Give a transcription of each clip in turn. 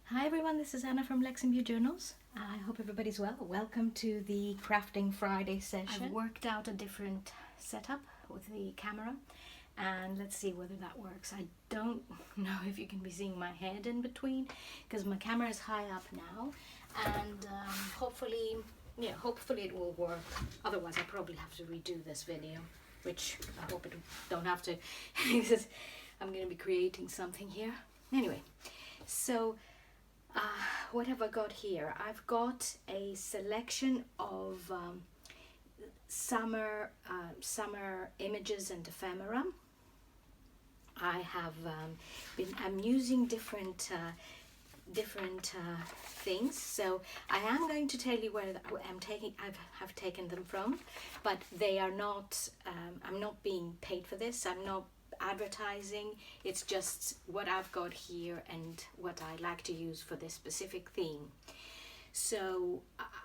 Hi everyone, this is Anna from Lex and View Journals. I hope everybody's well. Welcome to the Crafting Friday session. I've worked out a different setup with the camera and let's see whether that works. I don't know if you can be seeing my head in between because my camera is high up now, and hopefully it will work. Otherwise I probably have to redo this video, which I hope I don't have to because I'm going to be creating something here. Anyway, so what have I got here? I've got a selection of summer images and ephemera. I have I'm using different things, so I am going to tell you where I've taken them from, but they are not. I'm not being paid for this. I'm not advertising. It's just what I've got here and what I like to use for this specific theme. So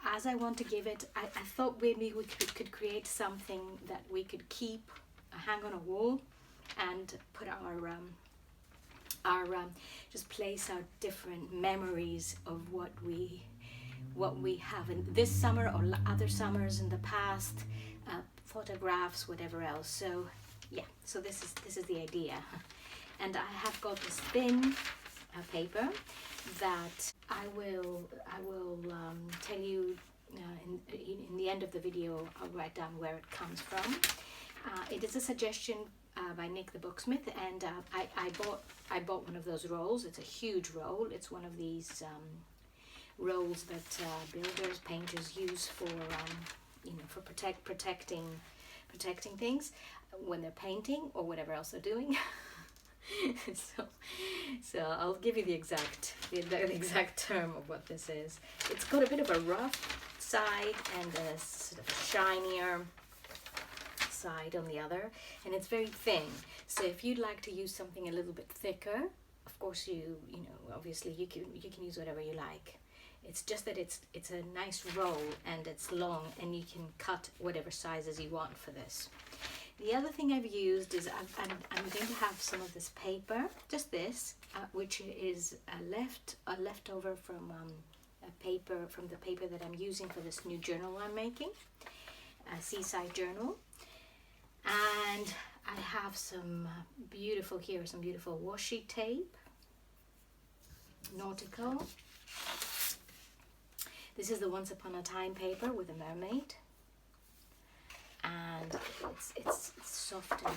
as I want to give it, I thought maybe we could create something that we could keep, hang on a wall, and put our just place our different memories of what we have in this summer or other summers in the past, photographs, whatever else. So yeah, so this is the idea, and I have got this thin paper that I will tell you in the end of the video. I'll write down where it comes from. It is a suggestion by Nick the Booksmith, and I bought one of those rolls. It's a huge roll. It's one of these rolls that builders, painters use for for protecting things when they're painting or whatever else they're doing. so I'll give you the exact term of what this is. It's got a bit of a rough side and a sort of shinier side on the other, and it's very thin. So if you'd like to use something a little bit thicker, of course obviously you can use whatever you like. It's just that it's a nice roll and it's long, and you can cut whatever sizes you want for this. The other thing I've used is I'm going to have some of this paper, just this, which is a leftover from the paper that I'm using for this new journal I'm making, a seaside journal. And I have some beautiful washi tape, nautical. This is the Once Upon a Time paper with a mermaid, and it's soft and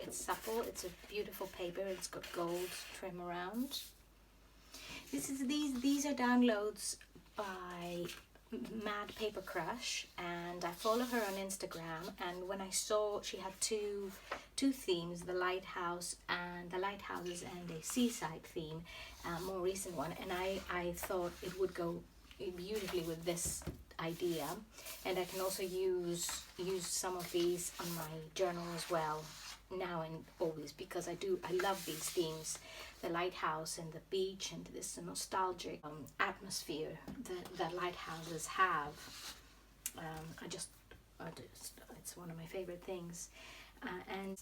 it's supple. It's a beautiful paper. It's got gold trim around. These are downloads by Mad Paper Crush, and I follow her on Instagram. And when I saw she had two themes, the lighthouses and a seaside theme, more recent one, and I thought it would go beautifully with this idea, and I can also use some of these on my journal as well, now and always, because I love these themes, the lighthouse and the beach, and this nostalgic atmosphere that lighthouses have. It's one of my favorite things, and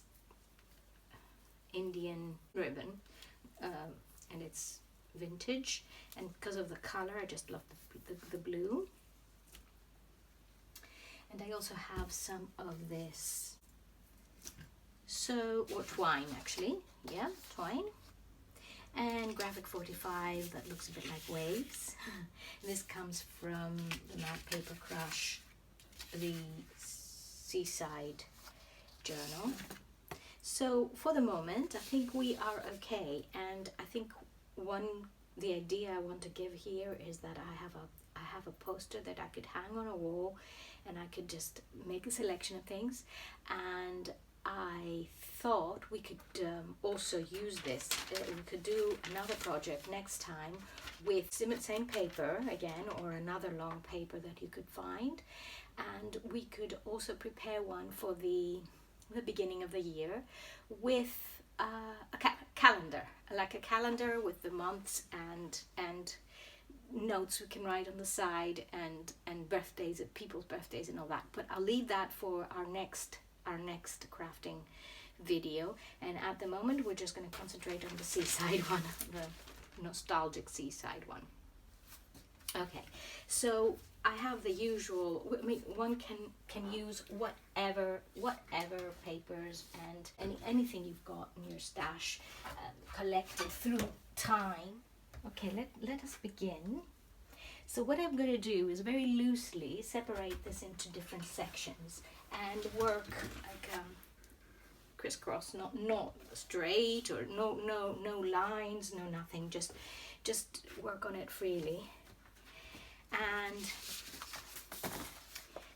Indian ribbon, and it's vintage, and because of the color I just love the blue. And I also have some of this twine, actually, yeah, twine, and graphic 45 that looks a bit like waves. This comes from the Mad Paper Crush, the seaside journal. So for the moment I think we are okay, and I think the idea I want to give here is that I have a poster that I could hang on a wall, and I could just make a selection of things, and I thought we could also use this. We could do another project next time with same paper again, or another long paper that you could find, and we could also prepare one for the beginning of the year with a calendar, like a calendar with the months and notes we can write on the side, and birthdays, people's birthdays and all that. But I'll leave that for our next crafting video, and at the moment we're just going to concentrate on the seaside one, nostalgic seaside one. Okay, so I have the usual. I mean, one can use whatever papers and anything you've got in your stash, collected through time. Okay, let us begin. So what I'm going to do is very loosely separate this into different sections and work like crisscross, not straight, or no lines, no nothing. Just work on it freely. And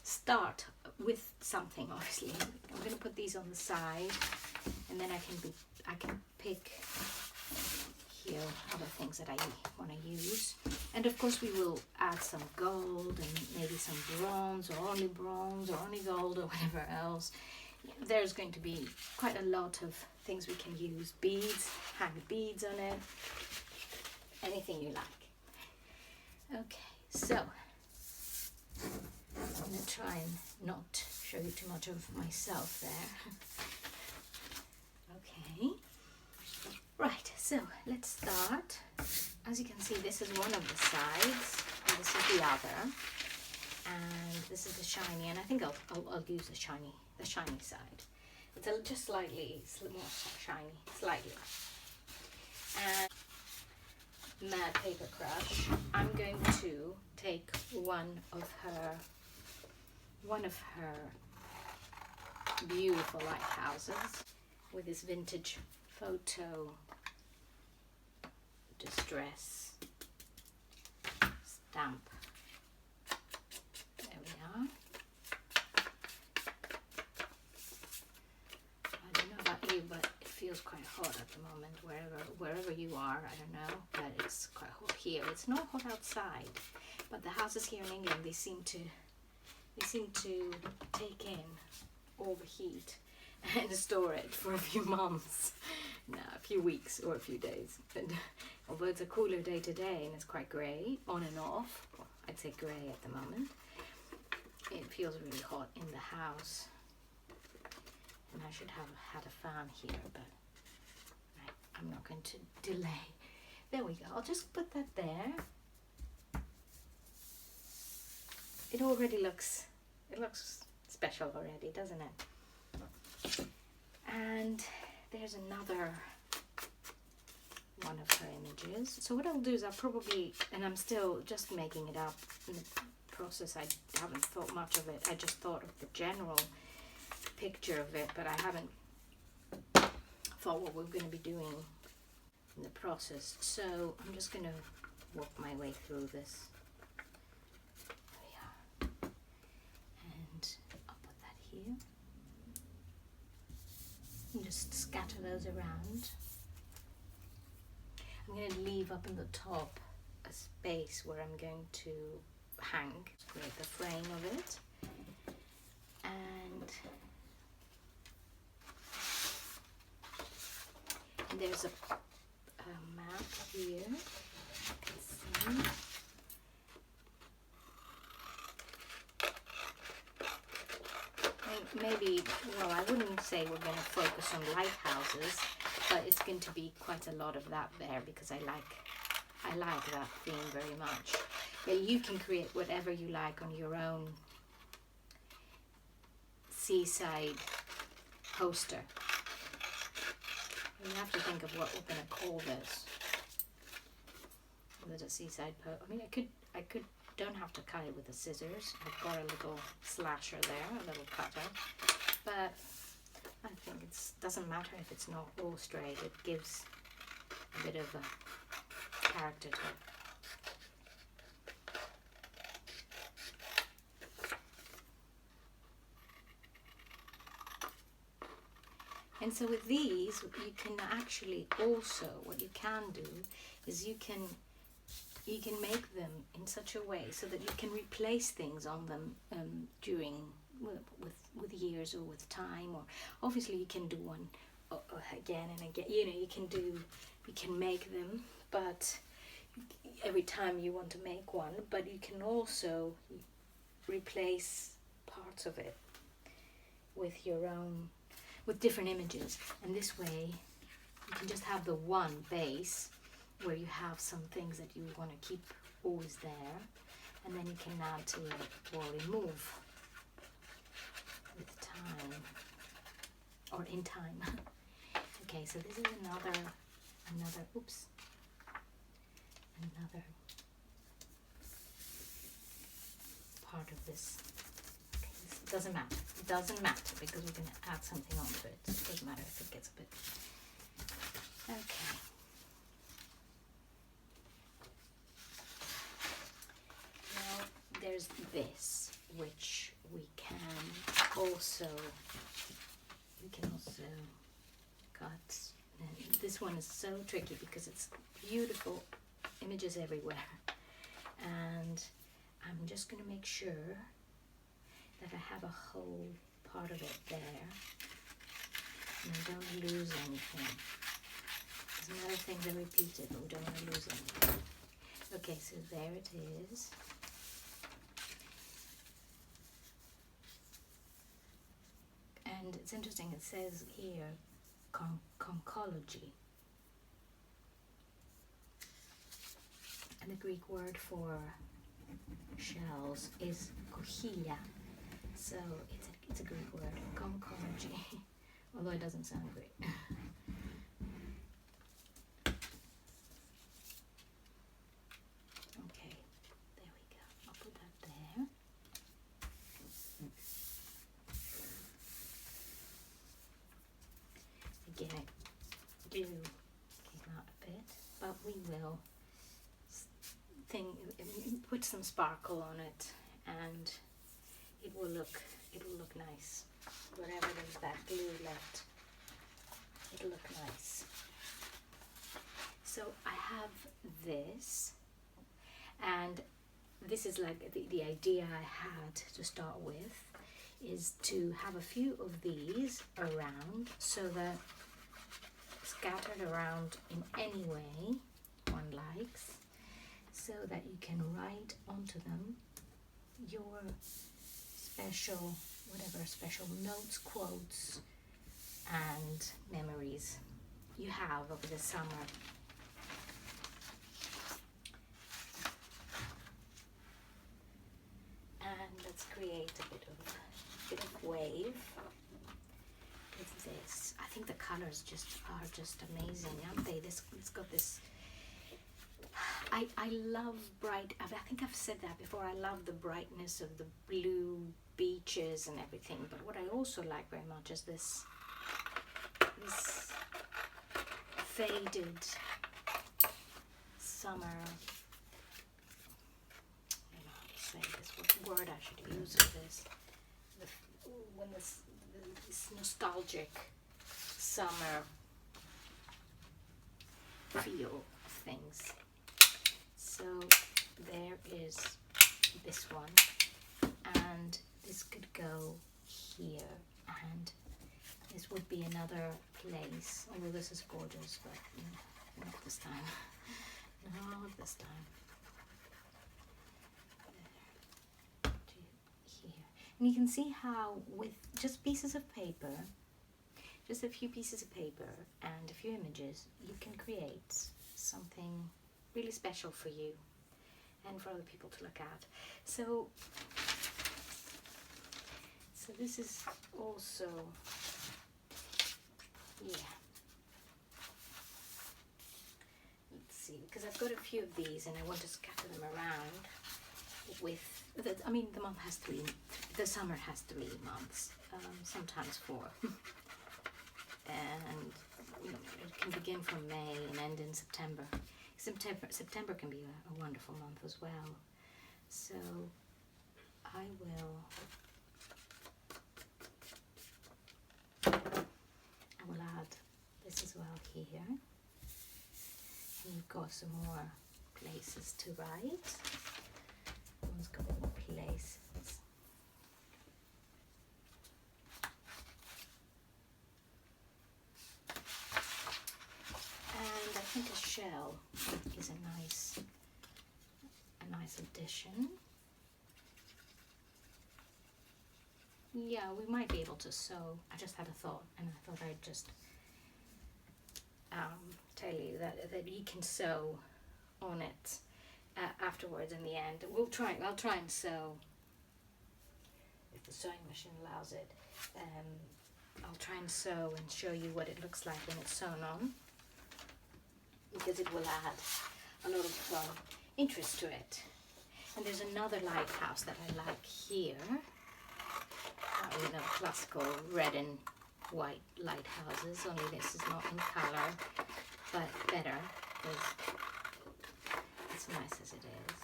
start with something. Obviously, I'm going to put these on the side, and then I can pick here other things that I want to use. And of course, we will add some gold and maybe some bronze, or only gold, or whatever else. There's going to be quite a lot of things we can use. Beads, hang beads on it, anything you like. Okay. So, I'm going to try and not show you too much of myself there. Okay. Right, so let's start. As you can see, this is one of the sides, and this is the other. And this is the shiny, and I think I'll use the shiny side. It's just slightly more shiny, slightly. And Mad Paper Crush, I'm going to take one of her beautiful lighthouses with this vintage photo distress stamp. There we are. I don't know about you, but it feels quite hot at the moment wherever you are. I don't know, but it's quite hot here. It's not hot outside, but the houses here in England, they seem to take in all the heat and store it for a few months. No, a few weeks or a few days. And although it's a cooler day today and it's quite grey, on and off, well, I'd say grey at the moment, it feels really hot in the house. And I should have had a fan here, but I'm not going to delay. There we go. I'll just put that there. It already looks special already, doesn't it? And there's another one of her images. So what I'll do is I'll probably, and I'm still just making it up in the process, I haven't thought much of it. I just thought of the general picture of it, but I haven't thought what we're going to be doing in the process. So I'm just going to work my way through this. There we are. And I'll put that here. And just scatter those around. I'm going to leave up in the top a space where I'm going to hang, create the frame of it. And there's a map here, you can see. Maybe, well, I wouldn't say we're going to focus on lighthouses, but it's going to be quite a lot of that there because I like that theme very much. Yeah, you can create whatever you like on your own seaside poster. You have to think of what we're going to call this. Is it a seaside I mean, I could. Don't have to cut it with the scissors. I've got a little slasher there, a little cutter. But I think it doesn't matter if it's not all straight. It gives a bit of a character to it. And so with these, you can actually also, what you can do is you can make them in such a way so that you can replace things on them during with years or with time, or obviously you can do one again and again. You know, you can make them, but every time you want to make one, but you can also replace parts of it with your own, with different images, and this way you can just have the one base where you have some things that you want to keep always there, and then you can add to it or remove with time or in time. Okay, so this is another oops, another part of this. Okay, this doesn't matter. It doesn't matter because we're going to add something onto it. It doesn't matter if it gets a bit. Okay. Now there's this, which we can also cut. And this one is so tricky because it's beautiful images everywhere, and I'm just going to make sure that I have a whole part of it there and I don't lose anything. There's another thing that repeated, but we don't want to lose anything. Okay, so there it is. And it's interesting, it says here conchology. And the Greek word for shells is kochia. So it's a Greek word, conchology, although it doesn't sound great. Okay, there we go. I'll put that there. Again, it do came out a bit, but we will put some sparkle on it, and it will look nice. Wherever there's that glue left, it'll look nice. So I have this, and this is like the idea I had to start with, is to have a few of these around so that scattered around in any way one likes, so that you can write onto them your special, whatever special notes, quotes, and memories you have over the summer. And let's create a bit of wave with this. I think the colors are just amazing, aren't they? It's got this. I love bright. I think I've said that before. I love the brightness of the blue beaches and everything. But what I also like very much is this faded summer. I don't know how to say this. What word I should use for this? When this nostalgic summer feel of things. So there is this one, and this could go here, and this would be another place, although this is gorgeous, but not this time. Not this time. There to here. And you can see how with just pieces of paper, just a few pieces of paper and a few images, you can create something really special for you and for other people to look at. So this is also, yeah. Let's see, because I've got a few of these and I want to scatter them around with, the month has the summer has 3 months, sometimes 4. And it can begin from May and end in September. September can be a wonderful month as well. So I will add this as well here. And you've got some more places to write. One's got more places. And I think a shell is a nice addition. Yeah, we might be able to sew. I just had a thought, and I thought I'd just tell you that you can sew on it afterwards in the end. I'll try and sew if the sewing machine allows it. I'll try and sew and show you what it looks like when it's sewn on, because it will add a lot of interest to it. And there's another lighthouse that I like here. Classical red and white lighthouses, only this is not in color, but better, because it's nice as it is.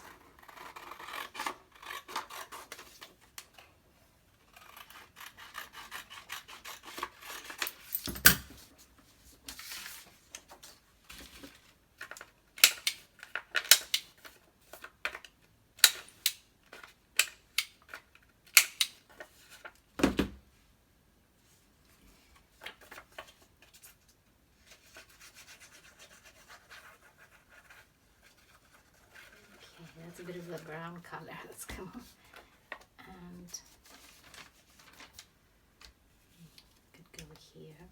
That's a bit of the brown color that's come on, and could go here.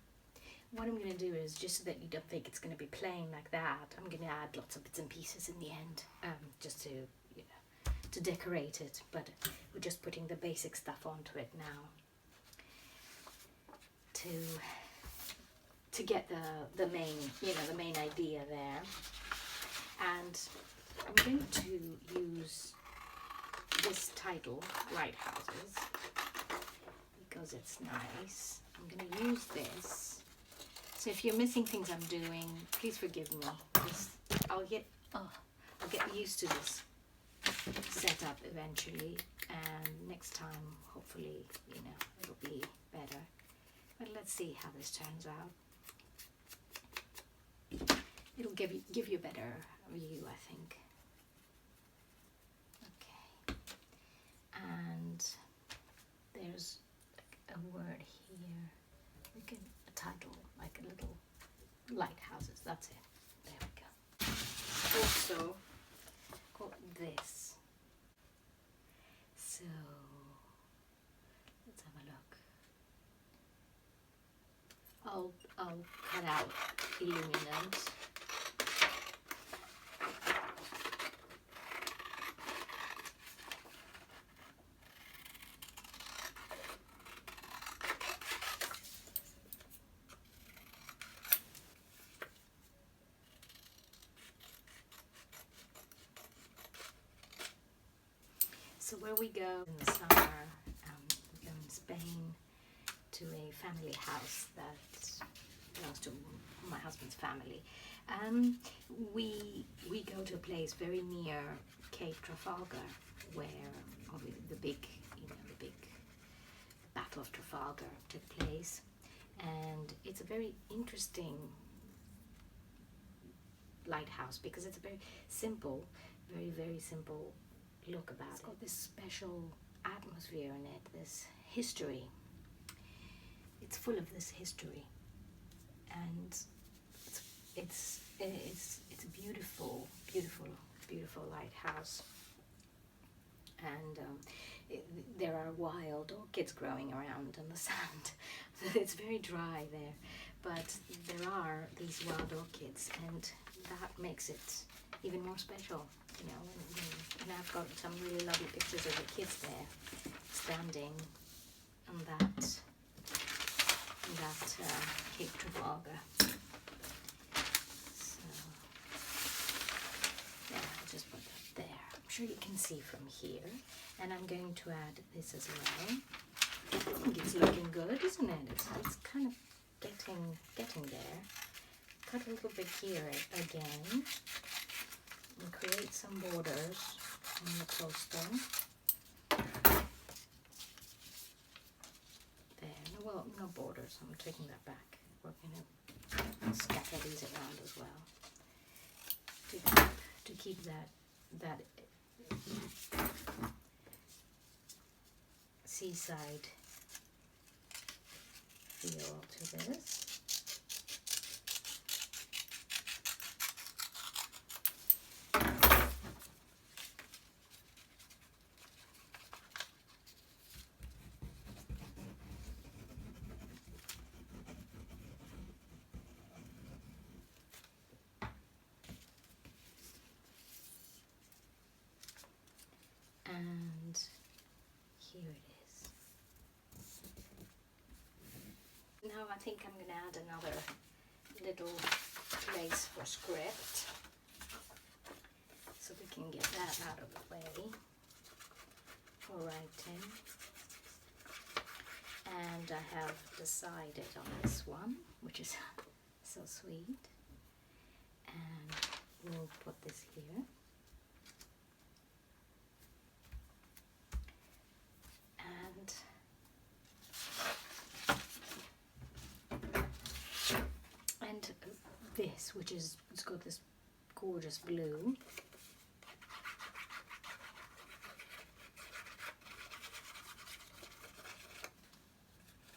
What I'm going to do is, just so that you don't think it's going to be plain like that, I'm going to add lots of bits and pieces in the end, just to, you know, to decorate it. But we're just putting the basic stuff onto it now to get the main, the main idea there. And I'm going to use this title, Lighthouses, because it's nice. I'm going to use this. So if you're missing things I'm doing, please forgive me. I'll get used to this setup eventually, and next time, hopefully, it'll be better. But let's see how this turns out. It'll give you a better view, I think. Okay, and there's a word here. We can a title, like a little lighthouses. That's it. There we go. Also, got this. So let's have a look. I'll cut out illuminant. So where we go in the summer, we go in Spain to a family house that belongs to my husband's family. We go to a place very near Cape Trafalgar, where the big Battle of Trafalgar took place, and it's a very interesting lighthouse because it's a very simple, very simple look about it. It's got this special atmosphere in it, this history. It's full of this history, and it's a beautiful lighthouse. And there are wild orchids growing around in the sand. It's very dry there, but there are these wild orchids, and that makes it even more special. And I've got some really lovely pictures of the kids there, standing on that Cape Trafalgar. So yeah, I'll just put that there. I'm sure you can see from here, and I'm going to add this as well. I think it's looking good, isn't it? It's kind of getting there. Cut a little bit here again. And create some borders on the poster. There, well, no borders, I'm taking that back. We're going to scatter these around as well to keep that seaside feel to this. I think I'm going to add another little place for script, so we can get that out of the way for writing. And I have decided on this one, which is so sweet, and we'll put this here. And this, which is, it's got this gorgeous blue.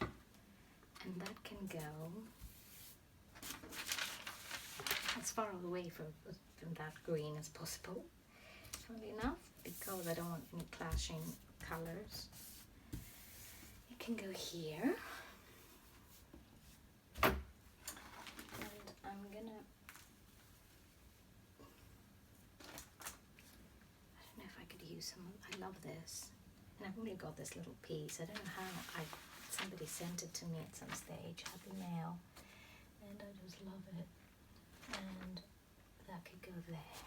And that can go as far away from that green as possible, funnily enough, because I don't want any clashing colors. It can go here. I love this, and I've only got this little piece. I don't know how. Somebody sent it to me at some stage, Happy Mail, and I just love it. And that could go there.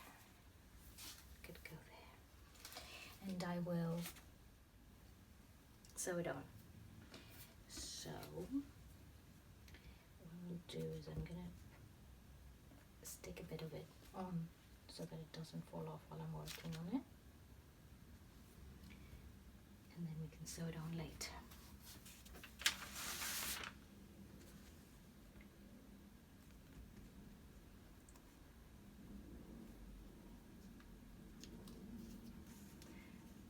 Could go there, and I will sew it on. So what I'll do is I'm gonna stick a bit of it on so that it doesn't fall off while I'm working on it. And then we can sew it on later.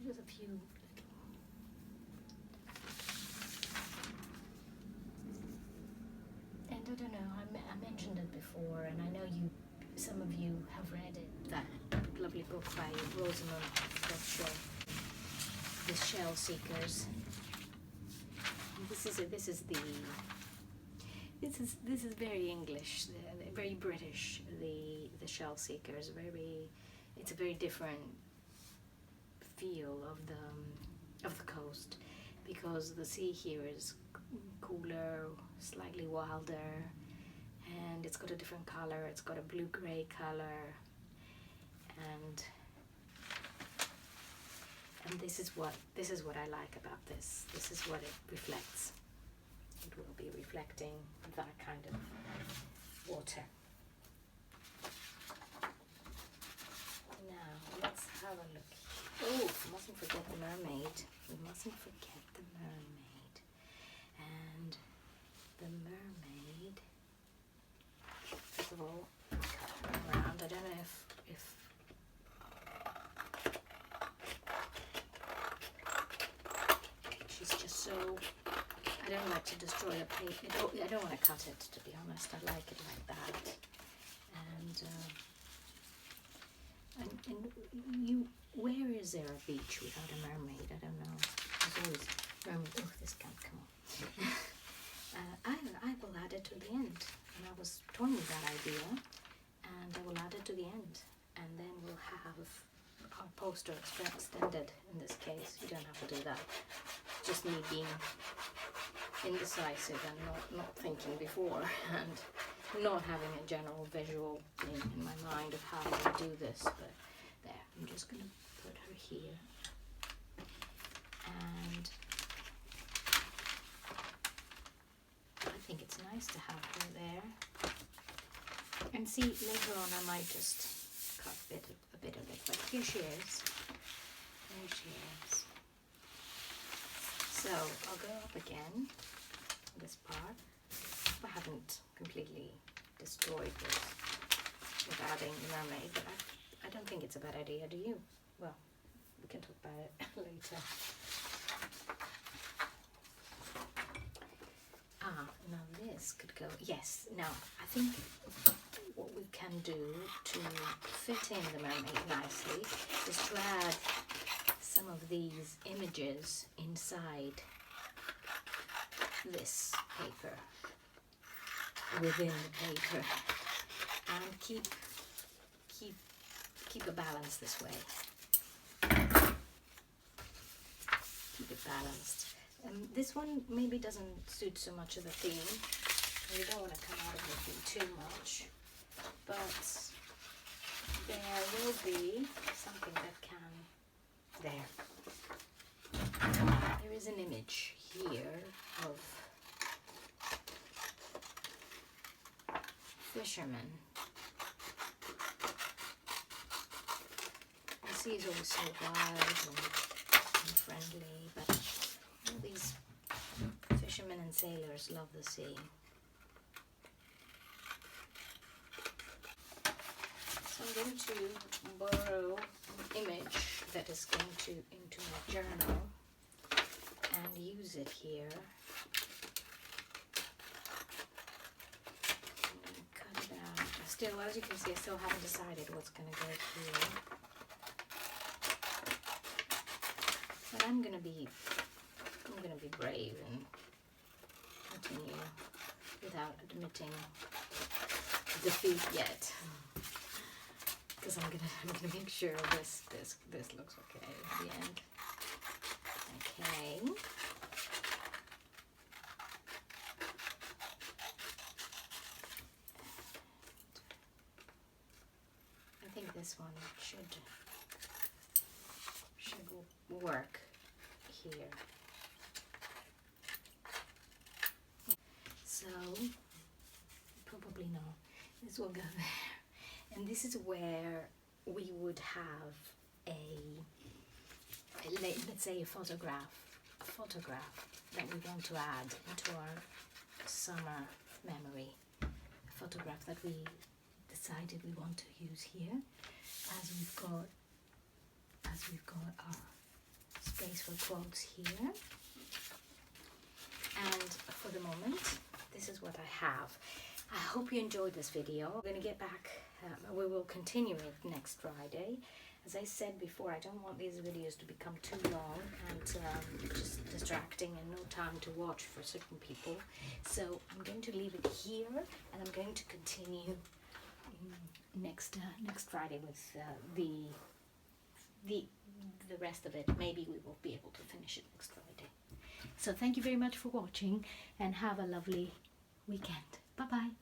Just a few little. And I don't know, I mentioned it before, and I know some of you have read it, that lovely book by Rosamund Pilcher, The Shell Seekers. This is very English, very British. The Shell Seekers, it's a very different feel of the coast, because the sea here is cooler, slightly wilder, and it's got a different color. It's got a blue-gray color, and this is what I like about this. This is what it reflects. It will be reflecting that kind of water. Now let's have a look. Oh, mustn't forget the mermaid. We mustn't forget the mermaid. And the mermaid, first of all, cut her around. I don't know if she's just so, I don't like to destroy a paper. I don't want to cut it, to be honest. I like it like that. And you, where is there a beach without a mermaid? I don't know. There's always mermaid. Oh, this can't come on. I will add it to the end. And I was toying with that idea, and I will add it to the end. And then we'll have our poster extended. In this case, you don't have to do that. Just me being indecisive and not thinking before, and not having a general visual in my mind of how I do this. But there, I'm just going to put her here, and I think it's nice to have her there. And see, later on I might just cut a bit of it, but here she is. There she is. So I'll go up again, this part. I haven't completely destroyed this with adding the mermaid, but I don't think it's a bad idea, do you? Well, we can talk about it later. Now this could go, yes, now I think what we can do to fit in the mermaid nicely is to add some of these images inside this paper, within the paper, and keep a balance this way. Keep it balanced. This one maybe doesn't suit so much of the theme, You don't want to come out of the heat too much, but there will be something that can, there is an image here of fishermen. The sea is always so wild and friendly, but all these fishermen and sailors love the sea. So I'm going to borrow an image that is going into my journal and use it here. And cut it out. Still, as you can see, I still haven't decided what's going to go here. But I'm gonna be brave and continue without admitting defeat yet. Because I'm gonna make sure this looks okay at the end. Okay. I think this one should work here. So probably no. This will go there. And this is where we would have let's say a photograph that we want to add into our summer memory. A photograph that we decided we want to use here, as we've got our space for quotes here. And for the moment, this is what I have. I hope you enjoyed this video. We're going to get back, we will continue it next Friday. As I said before, I don't want these videos to become too long and just distracting and no time to watch for certain people. So I'm going to leave it here, and I'm going to continue next Friday with the rest of it. Maybe we will be able to finish it next Friday. So thank you very much for watching, and have a lovely weekend. Bye bye.